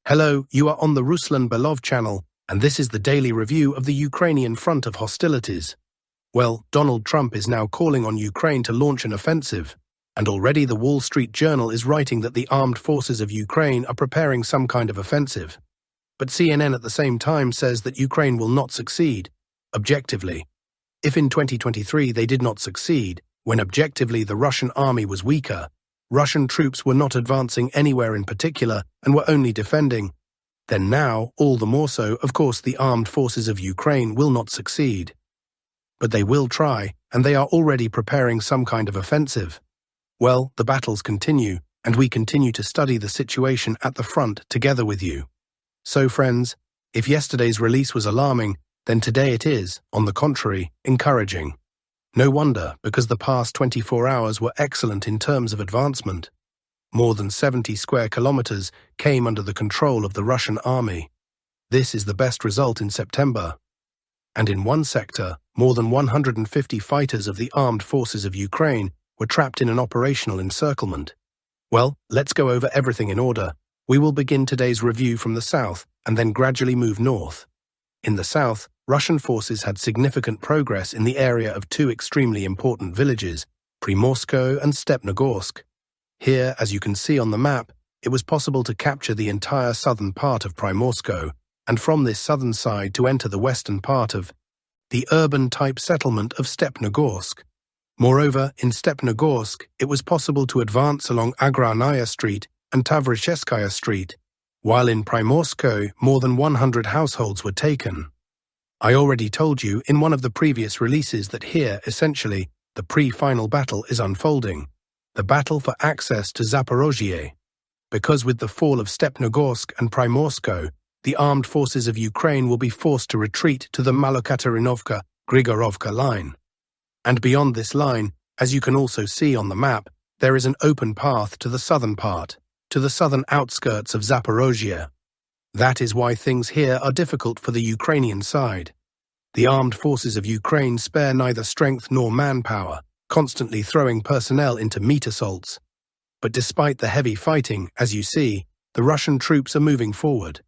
Hello, you are on the Ruslan Belov channel, and this is the daily review of the Ukrainian front of hostilities. Well, Donald Trump is now calling on Ukraine to launch an offensive, and already the Wall Street Journal is writing that the armed forces of Ukraine are preparing some kind of offensive. But CNN at the same time says that Ukraine will not succeed, objectively. If in 2023 they did not succeed, when objectively the Russian army was weaker, Russian troops were not advancing anywhere in particular and were only defending, then now, all the more so, of course, the armed forces of Ukraine will not succeed. But they will try, and they are already preparing some kind of offensive. Well, the battles continue, and we continue to study the situation at the front together with you. So friends, if yesterday's release was alarming, then today it is, on the contrary, encouraging. No wonder, because the past 24 hours were excellent in terms of advancement. More than 70 square kilometers came under the control of the Russian army. This is the best result in September. And in one sector, more than 150 fighters of the armed forces of Ukraine were trapped in an operational encirclement. Well, let's go over everything in order. We will begin today's review from the south and then gradually move north. In the south, Russian forces had significant progress in the area of two extremely important villages, Primorsko and Stepnogorsk. Here, as you can see on the map, it was possible to capture the entire southern part of Primorsko, and from this southern side to enter the western part of the urban-type settlement of Stepnogorsk. Moreover, in Stepnogorsk, it was possible to advance along Agrarnaya Street and Tavrisheskaya Street, while in Primorsko, more than 100 households were taken. I already told you in one of the previous releases that here, essentially, the pre-final battle is unfolding, the battle for access to Zaporozhye. Because with the fall of Stepnogorsk and Primorsko, the armed forces of Ukraine will be forced to retreat to the Malokatarinovka-Grigorovka line. And beyond this line, as you can also see on the map, there is an open path to the southern part, to the southern outskirts of Zaporozhye. That is why things here are difficult for the Ukrainian side. The armed forces of Ukraine spare neither strength nor manpower, constantly throwing personnel into meat assaults. But despite the heavy fighting, as you see, the Russian troops are moving forward.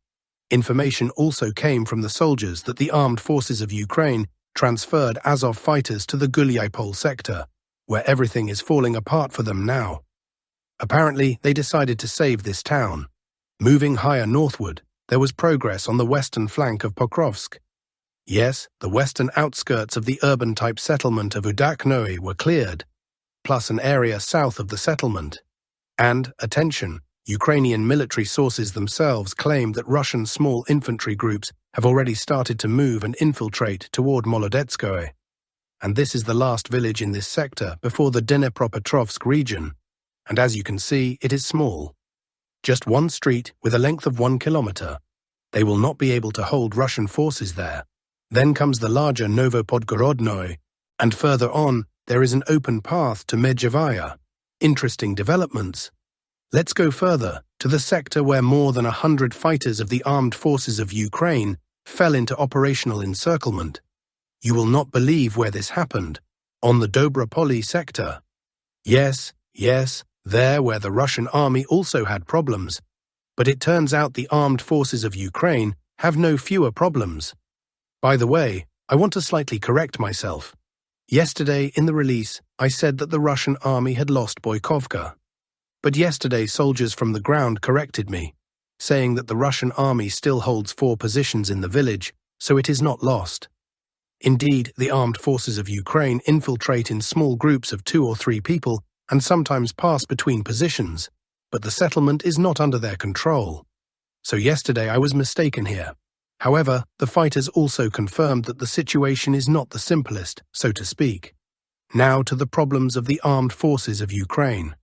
Information also came from the soldiers that the armed forces of Ukraine transferred Azov fighters to the Gulyapol sector, where everything is falling apart for them now. Apparently, they decided to save this town. Moving higher northward, there was progress on the western flank of Pokrovsk. Yes, the western outskirts of the urban-type settlement of Udaknoe were cleared, plus an area south of the settlement. And, attention, Ukrainian military sources themselves claim that Russian small infantry groups have already started to move and infiltrate toward Molodetskoe. And this is the last village in this sector before the Dnepropetrovsk region. And as you can see, it is small. Just one street with a length of 1 kilometer. They will not be able to hold Russian forces there. Then comes the larger Novopodgorodnoe, and further on, there is an open path to Medjevaya. Interesting developments. Let's go further, to the sector where more than 100 fighters of the armed forces of Ukraine fell into operational encirclement. You will not believe where this happened. On the Dobropoli sector. Yes, there where the Russian army also had problems. But it turns out the armed forces of Ukraine have no fewer problems. By the way, I want to slightly correct myself. Yesterday in the release, I said that the Russian army had lost Boykovka. But yesterday soldiers from the ground corrected me, saying that the Russian army still holds 4 positions in the village, so it is not lost. Indeed, the armed forces of Ukraine infiltrate in small groups of 2 or 3 people and sometimes pass between positions, but the settlement is not under their control. So yesterday I was mistaken here. However, the fighters also confirmed that the situation is not the simplest, so to speak. Now to the problems of the armed forces of Ukraine.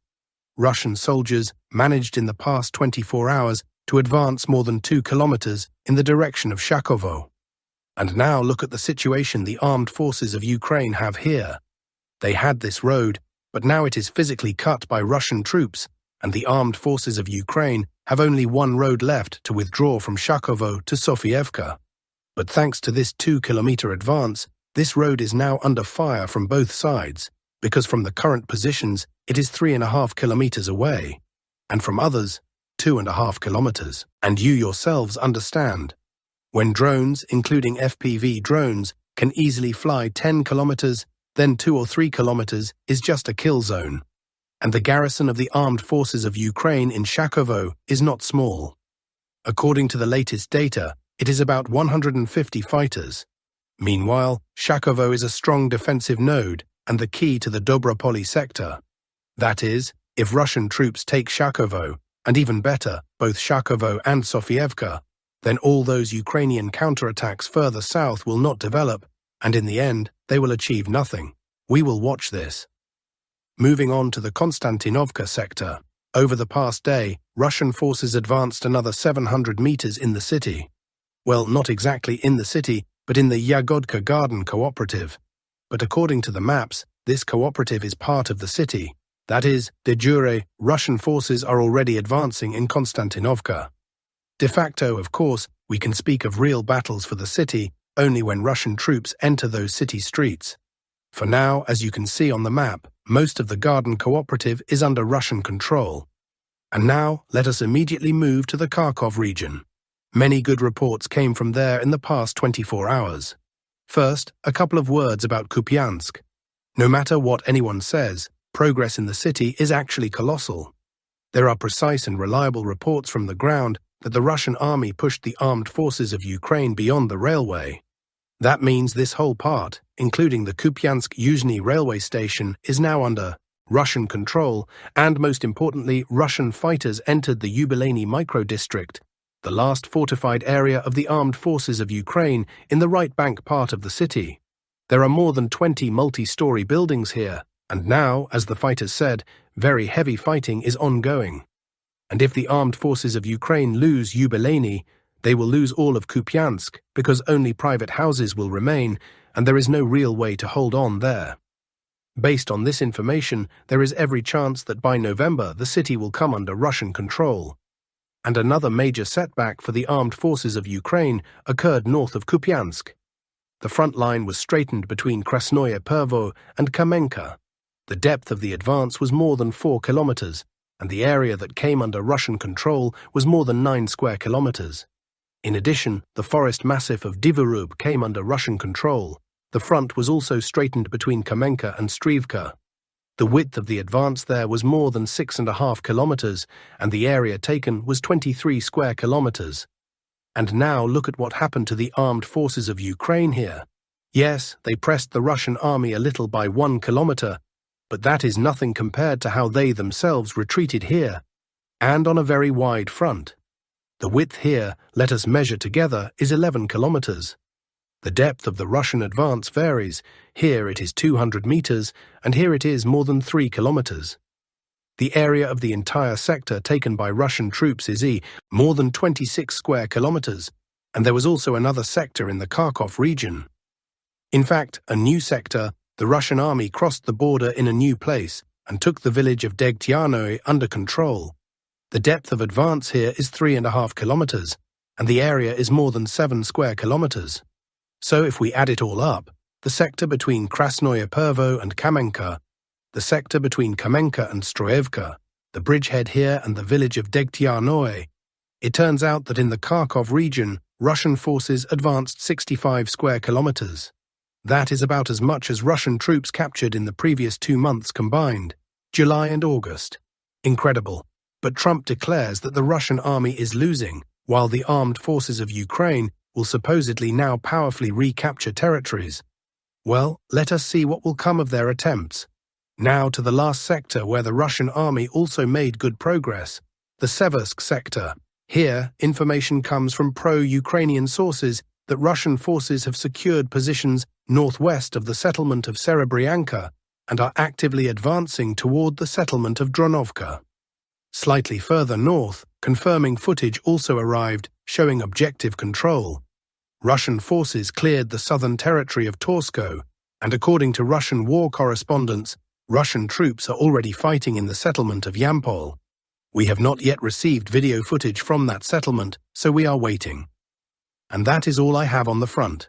Russian soldiers managed in the past 24 hours to advance more than 2 kilometers in the direction of Shakovo. And now look at the situation the armed forces of Ukraine have here. They had this road, but now it is physically cut by Russian troops, and the armed forces of Ukraine have only one road left to withdraw from Shakovo to Sofievka. But thanks to this 2-kilometer advance, this road is now under fire from both sides, because from the current positions it is 3.5 kilometers away, and from others, 2.5 kilometers. And you yourselves understand. When drones, including FPV drones, can easily fly 10 kilometers, then 2 or 3 kilometers is just a kill zone. And the garrison of the armed forces of Ukraine in Shakovo is not small. According to the latest data, it is about 150 fighters. Meanwhile, Shakovo is a strong defensive node and the key to the Dobropoli sector. That is, if Russian troops take Shakovo, and even better, both Shakovo and Sofievka, then all those Ukrainian counterattacks further south will not develop, and in the end, they will achieve nothing. We will watch this. Moving on to the Konstantinovka sector. Over the past day, Russian forces advanced another 700 meters in the city. Well, not exactly in the city, but in the Yagodka Garden Cooperative. But according to the maps, this cooperative is part of the city. That is, de jure, Russian forces are already advancing in Konstantinovka. De facto, of course, we can speak of real battles for the city only when Russian troops enter those city streets. For now, as you can see on the map, most of the Garden Cooperative is under Russian control. And now, let us immediately move to the Kharkiv region. Many good reports came from there in the past 24 hours. First, a couple of words about Kupyansk. No matter what anyone says, progress in the city is actually colossal. There are precise and reliable reports from the ground that the Russian army pushed the armed forces of Ukraine beyond the railway. That means this whole part, including the Kupyansk-Yuzhny railway station, is now under Russian control, and most importantly, Russian fighters entered the Yubileyny micro-district, the last fortified area of the armed forces of Ukraine in the right bank part of the city. There are more than 20 multi-story buildings here, and now, as the fighters said, very heavy fighting is ongoing. And if the armed forces of Ukraine lose Yubileyny, they will lose all of Kupyansk because only private houses will remain, and there is no real way to hold on there. Based on this information, there is every chance that by November the city will come under Russian control. And another major setback for the armed forces of Ukraine occurred north of Kupyansk. The front line was straightened between Krasnoye Pervo and Kamenka. The depth of the advance was more than 4 kilometers, and the area that came under Russian control was more than 9 square kilometers. In addition, the forest massif of Divorub came under Russian control. The front was also straightened between Kamenka and Strivka. The width of the advance there was more than 6.5 kilometers, and the area taken was 23 square kilometers. And now look at what happened to the armed forces of Ukraine here. Yes, they pressed the Russian army a little by 1 kilometer, but that is nothing compared to how they themselves retreated here, and on a very wide front. The width here, let us measure together, is 11 kilometers. The depth of the Russian advance varies. Here it is 200 meters, and here it is more than 3 kilometers. The area of the entire sector taken by Russian troops is more than 26 square kilometers, and there was also another sector in the Kharkiv region. In fact, a new sector, the Russian army crossed the border in a new place and took the village of Degtyanoe under control. The depth of advance here is 3.5 kilometers, and the area is more than 7 square kilometers. So if we add it all up, the sector between Krasnoye Pervo and Kamenka, the sector between Kamenka and Stroyevka, the bridgehead here and the village of Degtyanoe, it turns out that in the Kharkiv region, Russian forces advanced 65 square kilometers. That is about as much as Russian troops captured in the previous 2 months combined, July and August. Incredible. But Trump declares that the Russian army is losing, while the armed forces of Ukraine will supposedly now powerfully recapture territories. Well, let us see what will come of their attempts. Now to the last sector where the Russian army also made good progress, the Seversk sector. Here, information comes from pro-Ukrainian sources that Russian forces have secured positions northwest of the settlement of Serebryanka and are actively advancing toward the settlement of Dronovka. Slightly further north, confirming footage also arrived, showing objective control. Russian forces cleared the southern territory of Torsko, and according to Russian war correspondents, Russian troops are already fighting in the settlement of Yampol. We have not yet received video footage from that settlement, so we are waiting. And that is all I have on the front.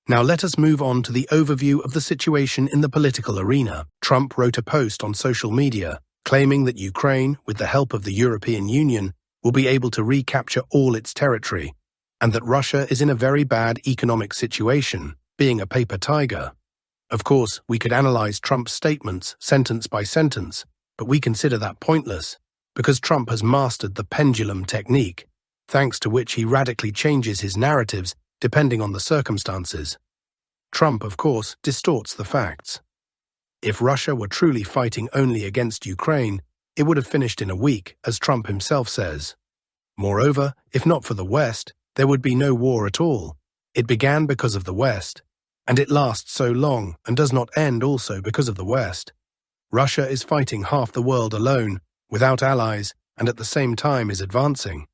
Now let us move on to the overview of the situation in the political arena. Trump wrote a post on social media, claiming that Ukraine, with the help of the European Union, will be able to recapture all its territory, and that Russia is in a very bad economic situation, being a paper tiger. Of course, we could analyze Trump's statements sentence by sentence, but we consider that pointless, because Trump has mastered the pendulum technique, thanks to which he radically changes his narratives depending on the circumstances. Trump, of course, distorts the facts. If Russia were truly fighting only against Ukraine, it would have finished in a week, as Trump himself says. Moreover, if not for the West, there would be no war at all. It began because of the West, and it lasts so long and does not end also because of the West. Russia is fighting half the world alone, without allies, and at the same time is advancing.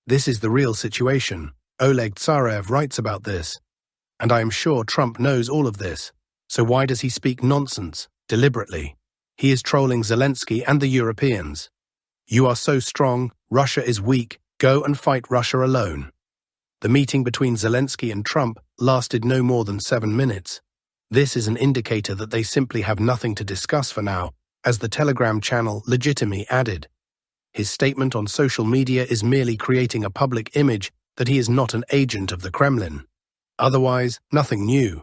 This is the real situation. Oleg Tsarev writes about this. And I am sure Trump knows all of this. So why does he speak nonsense, deliberately? He is trolling Zelensky and the Europeans. You are so strong, Russia is weak, go and fight Russia alone. The meeting between Zelensky and Trump lasted no more than 7 minutes. This is an indicator that they simply have nothing to discuss for now, as the Telegram channel Legitimy added. His statement on social media is merely creating a public image that he is not an agent of the Kremlin. Otherwise, nothing new.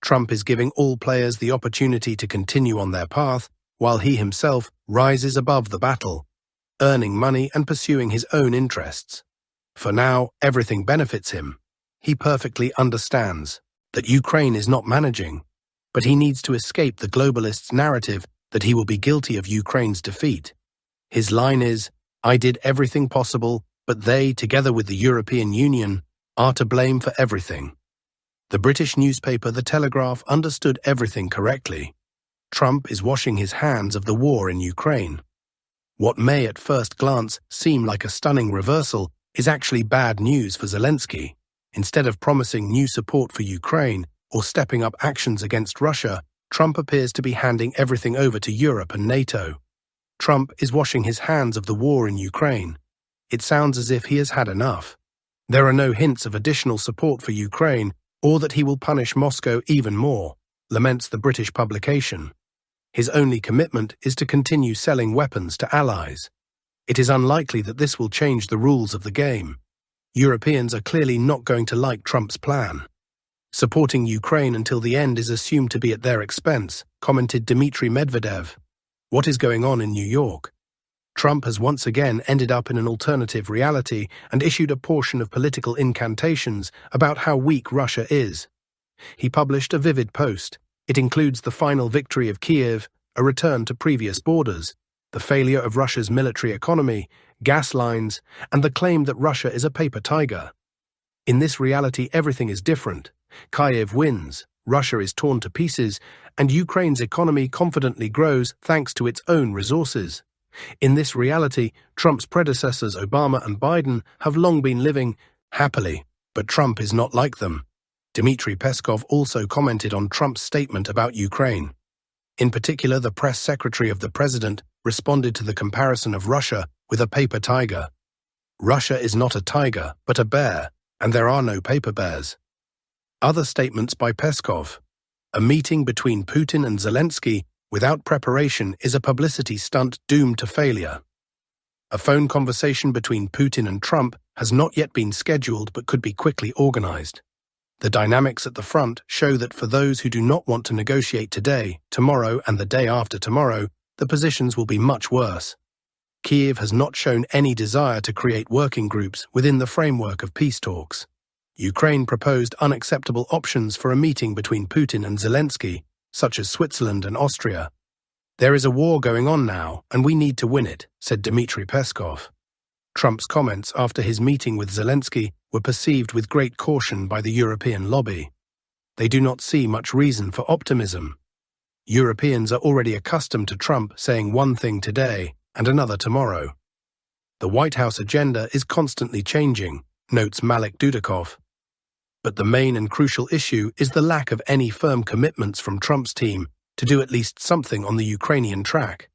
Trump is giving all players the opportunity to continue on their path, while he himself rises above the battle, earning money and pursuing his own interests. For now, everything benefits him. He perfectly understands that Ukraine is not managing, but he needs to escape the globalists' narrative that he will be guilty of Ukraine's defeat. His line is, "I did everything possible, but they, together with the European Union, are to blame for everything." The British newspaper The Telegraph understood everything correctly. Trump is washing his hands of the war in Ukraine. What may at first glance seem like a stunning reversal is actually bad news for Zelensky. Instead of promising new support for Ukraine or stepping up actions against Russia, Trump appears to be handing everything over to Europe and NATO. Trump is washing his hands of the war in Ukraine. It sounds as if he has had enough. There are no hints of additional support for Ukraine or that he will punish Moscow even more, laments the British publication. His only commitment is to continue selling weapons to allies. It is unlikely that this will change the rules of the game. Europeans are clearly not going to like Trump's plan. Supporting Ukraine until the end is assumed to be at their expense, commented Dmitry Medvedev. What is going on in New York? Trump has once again ended up in an alternative reality and issued a portion of political incantations about how weak Russia is. He published a vivid post. It includes the final victory of Kiev, a return to previous borders, the failure of Russia's military economy, gas lines, and the claim that Russia is a paper tiger. In this reality, everything is different. Kiev wins, Russia is torn to pieces, and Ukraine's economy confidently grows thanks to its own resources. In this reality, Trump's predecessors Obama and Biden have long been living happily, but Trump is not like them. Dmitry Peskov also commented on Trump's statement about Ukraine. In particular, the press secretary of the president responded to the comparison of Russia with a paper tiger. Russia is not a tiger, but a bear, and there are no paper bears. Other statements by Peskov. A meeting between Putin and Zelensky without preparation is a publicity stunt doomed to failure. A phone conversation between Putin and Trump has not yet been scheduled but could be quickly organized. The dynamics at the front show that for those who do not want to negotiate today, tomorrow, and the day after tomorrow, the positions will be much worse. Kiev has not shown any desire to create working groups within the framework of peace talks. Ukraine proposed unacceptable options for a meeting between Putin and Zelensky, such as Switzerland and Austria. There is a war going on now, and we need to win it, said Dmitry Peskov. Trump's comments after his meeting with Zelensky were perceived with great caution by the European lobby. They do not see much reason for optimism. Europeans are already accustomed to Trump saying one thing today and another tomorrow. The White House agenda is constantly changing, notes Malik Dudikov. But the main and crucial issue is the lack of any firm commitments from Trump's team to do at least something on the Ukrainian track.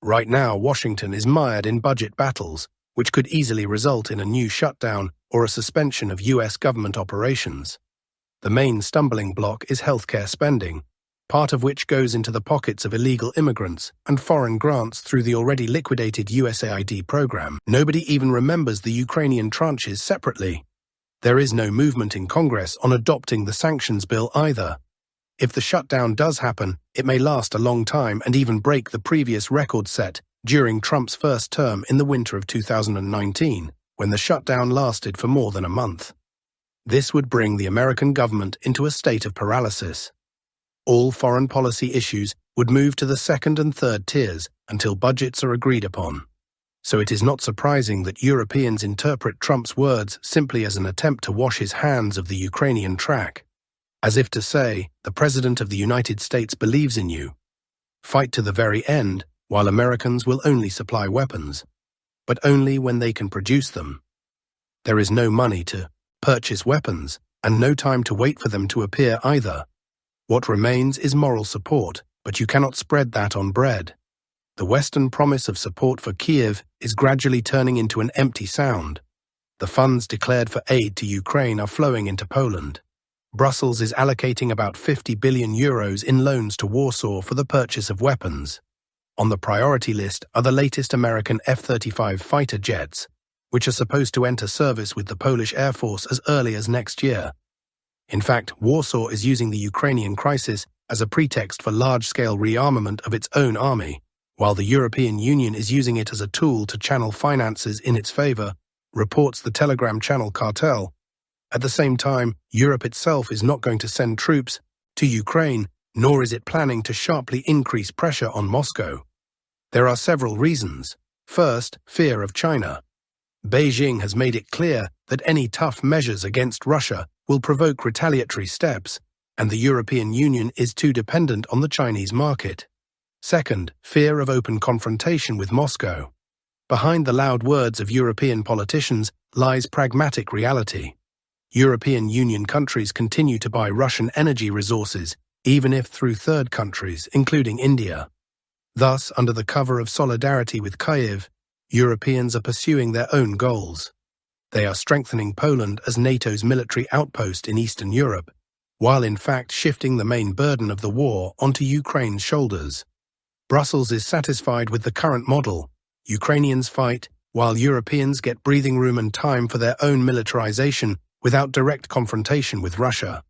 Right now, Washington is mired in budget battles, which could easily result in a new shutdown or a suspension of U.S. government operations. The main stumbling block is healthcare spending. part of which goes into the pockets of illegal immigrants and foreign grants through the already liquidated USAID program. Nobody even remembers the Ukrainian tranches separately. There is no movement in Congress on adopting the sanctions bill either. If the shutdown does happen, it may last a long time and even break the previous record set during Trump's first term in the winter of 2019, when the shutdown lasted for more than a month. This would bring the American government into a state of paralysis. All foreign policy issues would move to the second and third tiers until budgets are agreed upon. So it is not surprising that Europeans interpret Trump's words simply as an attempt to wash his hands of the Ukrainian track, as if to say, the President of the United States believes in you. Fight to the very end, while Americans will only supply weapons, but only when they can produce them. There is no money to purchase weapons, and no time to wait for them to appear either. What remains is moral support, but you cannot spread that on bread. The Western promise of support for Kiev is gradually turning into an empty sound. The funds declared for aid to Ukraine are flowing into Poland. Brussels is allocating about 50 billion euros in loans to Warsaw for the purchase of weapons. On the priority list are the latest American F-35 fighter jets, which are supposed to enter service with the Polish Air Force as early as next year. In fact, Warsaw is using the Ukrainian crisis as a pretext for large-scale rearmament of its own army, while the European Union is using it as a tool to channel finances in its favor, reports the Telegram channel Cartel. At the same time, Europe itself is not going to send troops to Ukraine, nor is it planning to sharply increase pressure on Moscow. There are several reasons. First, fear of China. Beijing has made it clear that any tough measures against Russia will provoke retaliatory steps, and the European Union is too dependent on the Chinese market. Second, fear of open confrontation with Moscow. Behind the loud words of European politicians lies pragmatic reality. European Union countries continue to buy Russian energy resources, even if through third countries, including India. Thus, under the cover of solidarity with Kyiv, Europeans are pursuing their own goals. They are strengthening Poland as NATO's military outpost in Eastern Europe, while in fact shifting the main burden of the war onto Ukraine's shoulders. Brussels is satisfied with the current model. Ukrainians fight, while Europeans get breathing room and time for their own militarization without direct confrontation with Russia.